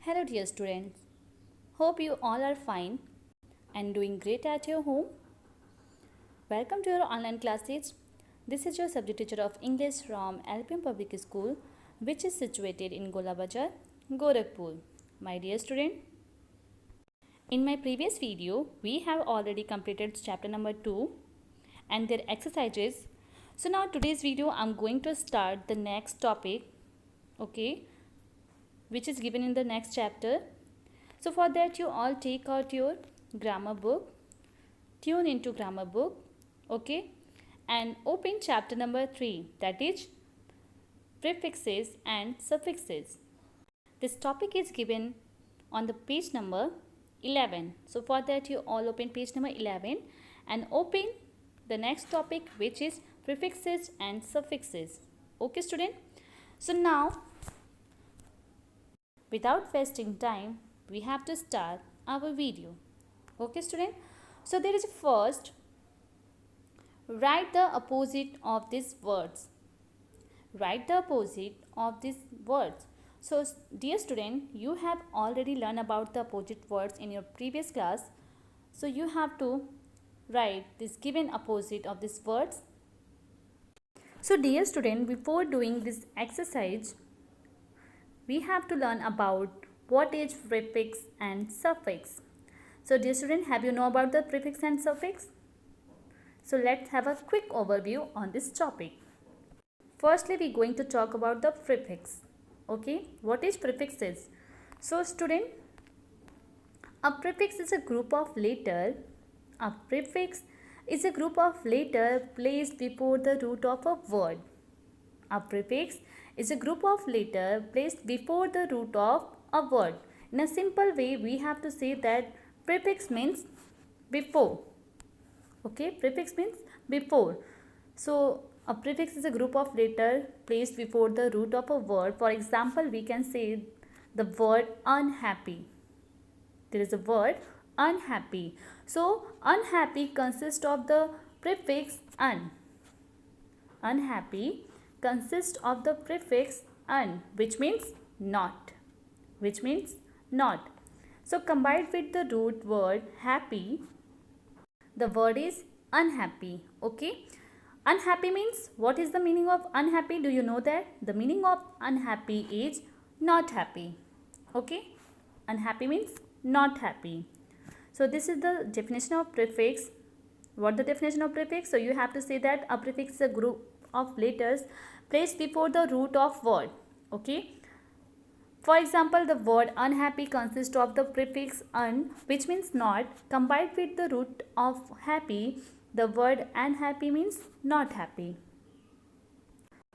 Hello dear students, hope you all are fine and doing great at your home. Welcome to your online classes. This is your subject teacher of English from LPM Public School, which is situated in Gola Bazar, Gorakhpur. My dear student, in my previous video, we have already completed chapter number 2 and their exercises. So now today's video, I'm going to start the next topic, okay, which is given in the next chapter. So for that you all take out your grammar book, tune into grammar book, okay, and open chapter number 3, that is prefixes and suffixes. This topic is given on the page number 11. So for that you all open page number 11 and open the next topic, which is prefixes and suffixes. Okay student. So now without wasting time, we have to start our video. Okay student. So there is first, write the opposite of these words. Write the opposite of these words. So dear student, you have already learned about the opposite words in your previous class. So you have to write this given opposite of these words. So dear student, before doing this exercise, we have to learn about what is prefix and suffix. So dear student, have you know about the prefix and suffix? So let's have a quick overview on this topic. Firstly, we are going to talk about the prefix. Okay, what is prefixes? So student, a prefix is a group of letter. A prefix is a group of letter placed before the root of a word. A prefix is a group of letter placed before the root of a word. In a simple way, we have to say that prefix means before. Okay, prefix means before. So a prefix is a group of letter placed before the root of a word. For example, we can say the word unhappy. There is a word unhappy. So unhappy consists of the prefix un. Unhappy consists of the prefix un, which means not. Which means not. So combined with the root word happy, the word is unhappy. Okay. Unhappy means, what is the meaning of unhappy? Do you know that? The meaning of unhappy is not happy. Okay. Unhappy means not happy. So this is the definition of prefix. What the definition of prefix? So you have to say that a prefix is a group of letters placed before the root of word. Okay. For example, the word unhappy consists of the prefix un, which means not, combined with the root of happy. The word unhappy means not happy.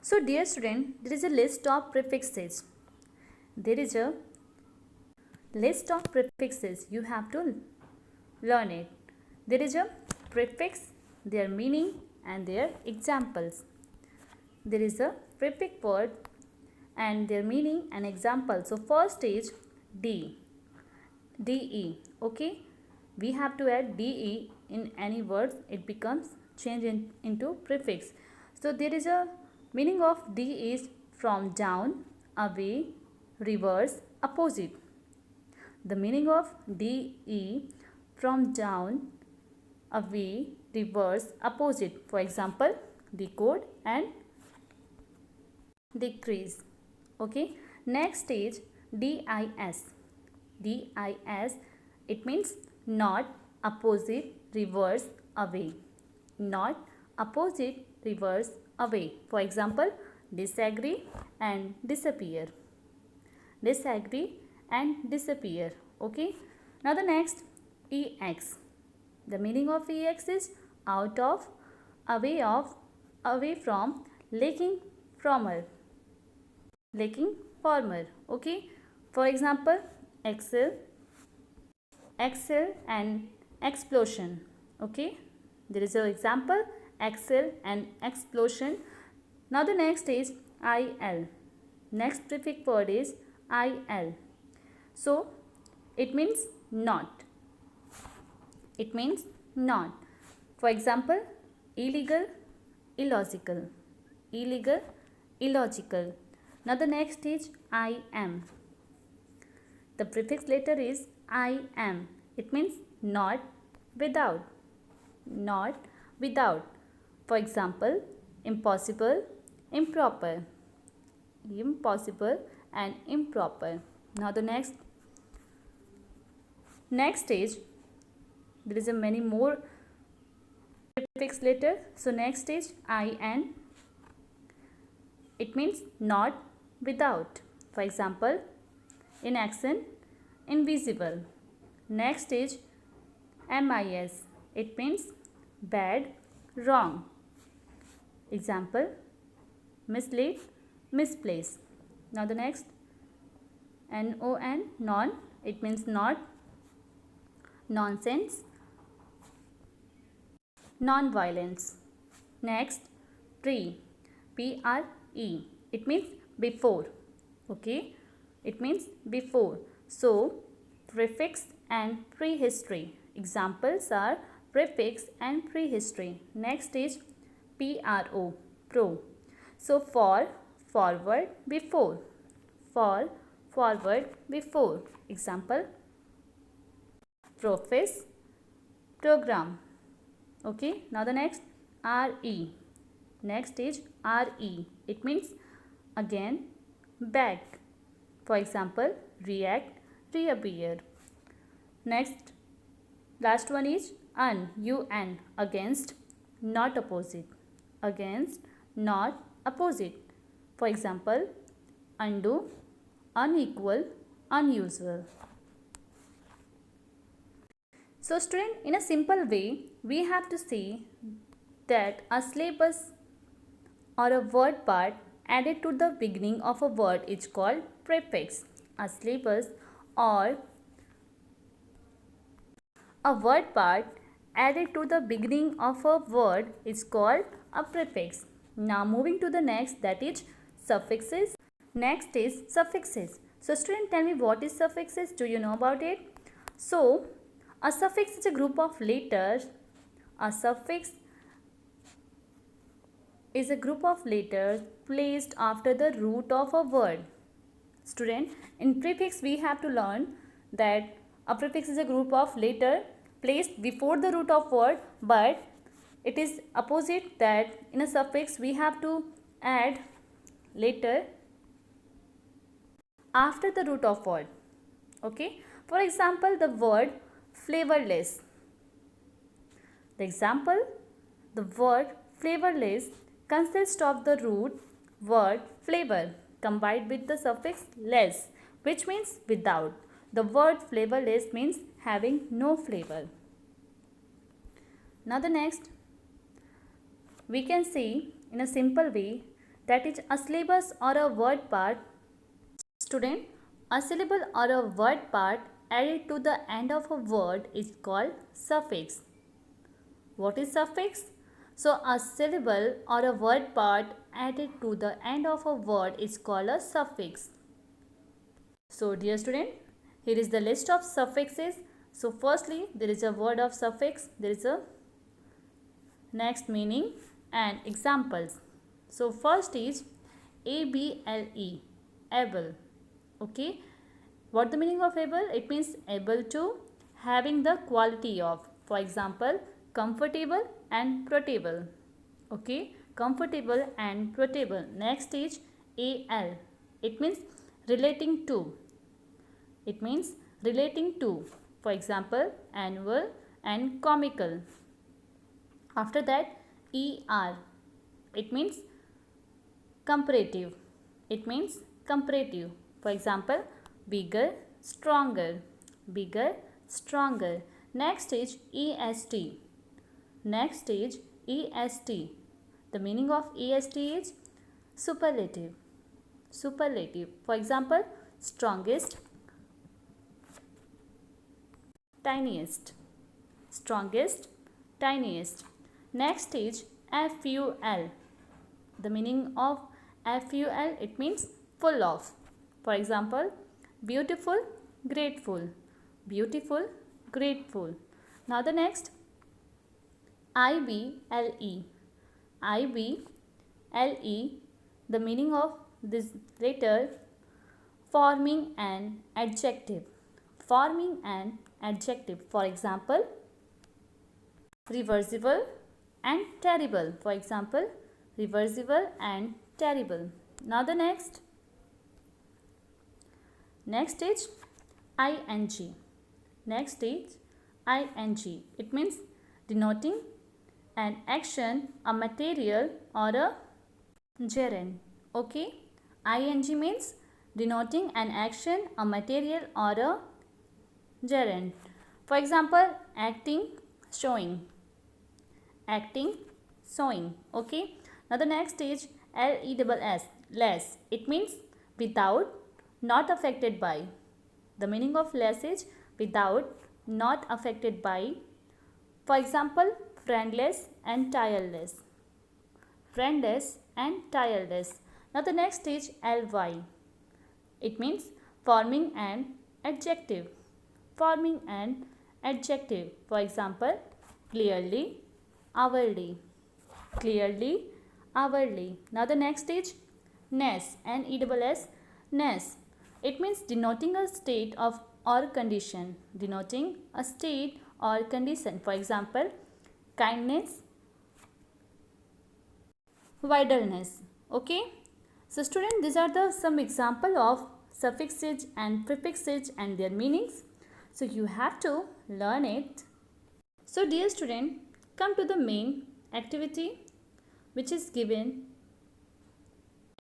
So dear student, there is a list of prefixes. There is a list of prefixes. You have to learn it. There is a prefix, their meaning and their examples. There is a prefix word and their meaning and example. So first is D. DE. Okay. We have to add DE in any words. It becomes changed into prefix. So there is a meaning of D is from down, away, reverse, opposite. The meaning of DE from down, away, reverse, opposite. For example, decode and decrease. Okay. Next is DIS. DIS, it means not, opposite, reverse, away. Not, opposite, reverse, away. For example, disagree and disappear. Disagree and disappear. Okay. Now the next, EX. The meaning of EX is out of, away from, lacking former. Lacking former. Okay. For example, excel and explosion. Okay. There is an example, excel and explosion. Now the next is IL. Next prefix word is IL. So it means not. It means not. For example, illegal, illogical. Illegal, illogical. Now the next is I am. The prefix letter is I am. It means not without. Not without. For example, impossible, improper. Impossible and improper. Now the next stage, there is a many more prefix letter. So next stage, in. It means not without. For example, in action, invisible. Next stage, mis. It means bad, wrong. Example, mislead, misplace. Now the next, non, non. It means not, nonsense, non-violence. Next, pre. Pre. It means before. Okay, it means before. So prefix and prehistory. Examples are prefix and prehistory. Next is pro. Pro. So for, forward, before. For, forward, before. Example, profess, program. Okay, now the next, re. Next is re. It means again, back. For example, react, reappear. Next, last one is un. Against, not opposite. Against, not opposite. For example, undo, unequal, unusual. So student, in a simple way, we have to say that a syllabus or a word part added to the beginning of a word is called prefix. A syllabus or a word part added to the beginning of a word is called a prefix. Now moving to the next, that is suffixes. Next is suffixes. So student, tell me, what is suffixes? Do you know about it? So a suffix is a group of letters. A suffix is a group of letters placed after the root of a word. Student, in prefix we have to learn that a prefix is a group of letters placed before the root of word, but it is opposite that in a suffix we have to add letter after the root of word. Okay, for example, the word flavorless. The example, the word flavorless consists of the root word flavor combined with the suffix less, which means without. The word flavorless means having no flavor. Now the next, we can see in a simple way, that is a syllabus or a word part. Student, a syllable or a word part added to the end of a word is called suffix. What is suffix? So a syllable or a word part added to the end of a word is called a suffix. So dear student, here is the list of suffixes. So firstly, there is a word of suffix, there is a next meaning and examples. So first is able, able. Okay, what the meaning of able? It means able to, having the quality of. For example, comfortable and portable. Okay, comfortable and portable. Next is al. It means relating to. It means relating to. For example, annual and comical. After that, er. It means comparative. It means comparative. For example, bigger, stronger. Bigger, stronger. Next is est. Next is est. The meaning of est is superlative. Superlative. For example, strongest, tiniest. Strongest, tiniest. Next is ful. The meaning of ful, it means full of. For example, beautiful, grateful. Beautiful, grateful. Now the next, ible. Ible, the meaning of this letter, forming an adjective. Forming an adjective. For example, reversible and terrible. For example, reversible and terrible. Now the next is ing. Next is ing. It means denoting an action, a material or a gerund. Okay, ing means denoting an action, a material or a gerund. For example, acting, showing. Acting, showing. Okay, now the next is less. Less. It means without, not affected by. The meaning of less is without, not affected by. For example, friendless and tireless. Friendless and tireless. Now the next is ly. It means forming an adjective. Forming an adjective. For example, clearly, hourly. Clearly, hourly. Now the next is ness. Ness. Ness. It means denoting a state of or condition. Denoting a state or condition. For example, kindness, idleness. Okay. So student, these are the some example of suffixes and prefixes and their meanings. So you have to learn it. So dear student, come to the main activity which is given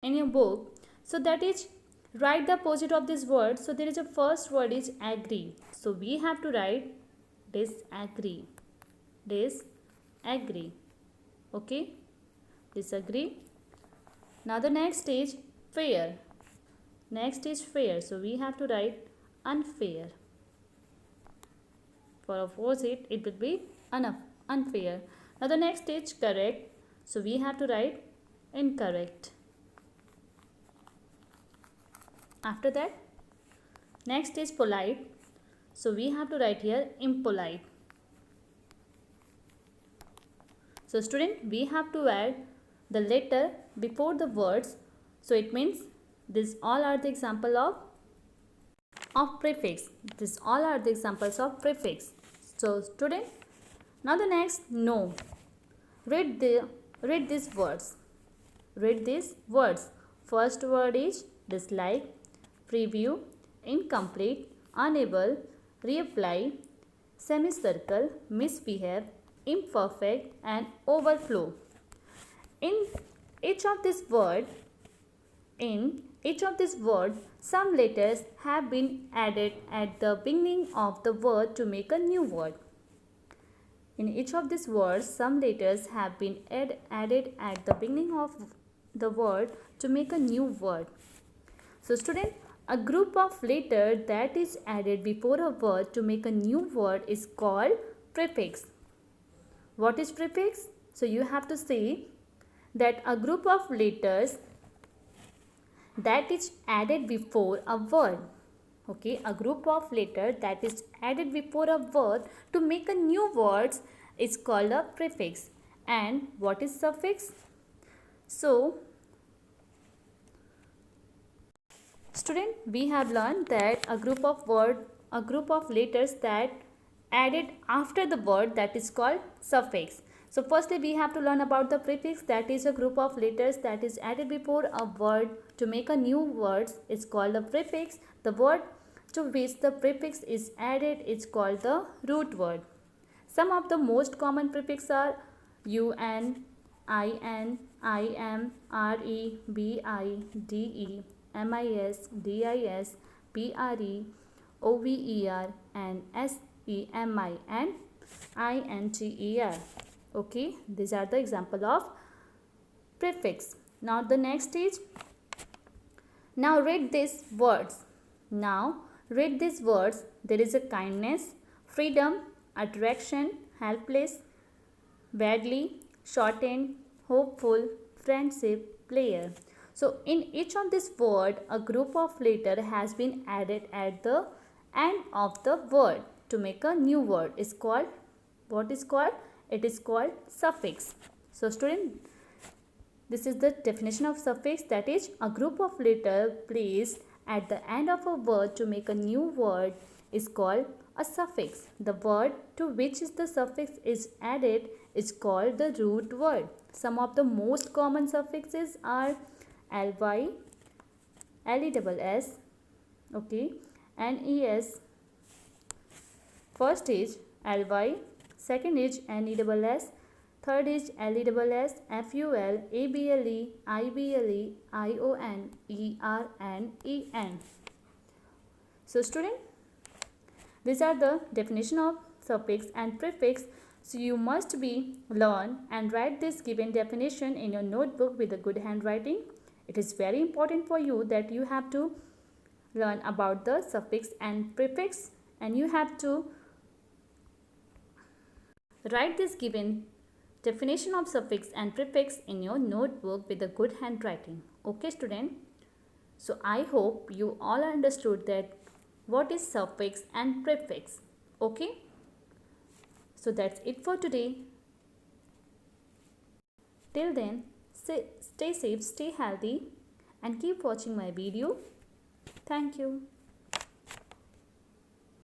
in your book. So that is write the opposite of this word. So there is a first word is agree. So we have to write disagree. Disagree. Okay. Disagree. Now the next is fair. Next is fair. So we have to write unfair. For opposite it will be unfair. Now the next is correct. So we have to write incorrect. After that, next is polite. So we have to write here impolite. So student, we have to add the letter before the words. So it means these all are the example of prefix. These all are the examples of prefix. So student, now the next no. Read these words. Read these words. First word is dislike, preview, incomplete, unable, reapply, semicircle, misbehave, imperfect and overflow. In each of these words, some letters have been added at the beginning of the word to make a new word. In each of these words, some letters have been added at the beginning of the word to make a new word. So student, a group of letters that is added before a word to make a new word is called prefix. What is prefix? So you have to say that a group of letters that is added before a word. Okay, a group of letters that is added before a word to make a new word is called a prefix. And what is suffix? So student, we have learned that a group of letters that added after the word, that is called suffix. So firstly, we have to learn about the prefix, that is a group of letters that is added before a word to make a new word is called a prefix. The word to which the prefix is added is called the root word. Some of the most common prefixes are un, in, im, re, bi, de, mis, dis, pre, over, and semi and inter. Okay, these are the example of prefix. Now the next is, now read these words. There is a kindness, freedom, attraction, helpless, badly, shortened, hopeful, friendship, player. So in each of this word, a group of letter has been added at the end of the word to make a new word. Is called, what is called? It is called suffix. So student, this is the definition of suffix, that is a group of letter placed at the end of a word to make a new word is called a suffix. The word to which the suffix is added is called the root word. Some of the most common suffixes are ly, less, okay, nes. First is ly, second is nes, third is LESS, FUL, ABLE, IBLE, ION, ER and EN. So student, these are the definition of suffix and prefix. So you must be learn and write this given definition in your notebook with a good handwriting. It is very important for you that you have to learn about the suffix and prefix, and you have to write this given definition of suffix and prefix in your notebook with a good handwriting. Okay student? So I hope you all understood that what is suffix and prefix. Okay? So that's it for today. Till then, stay safe, stay healthy and keep watching my video. Thank you.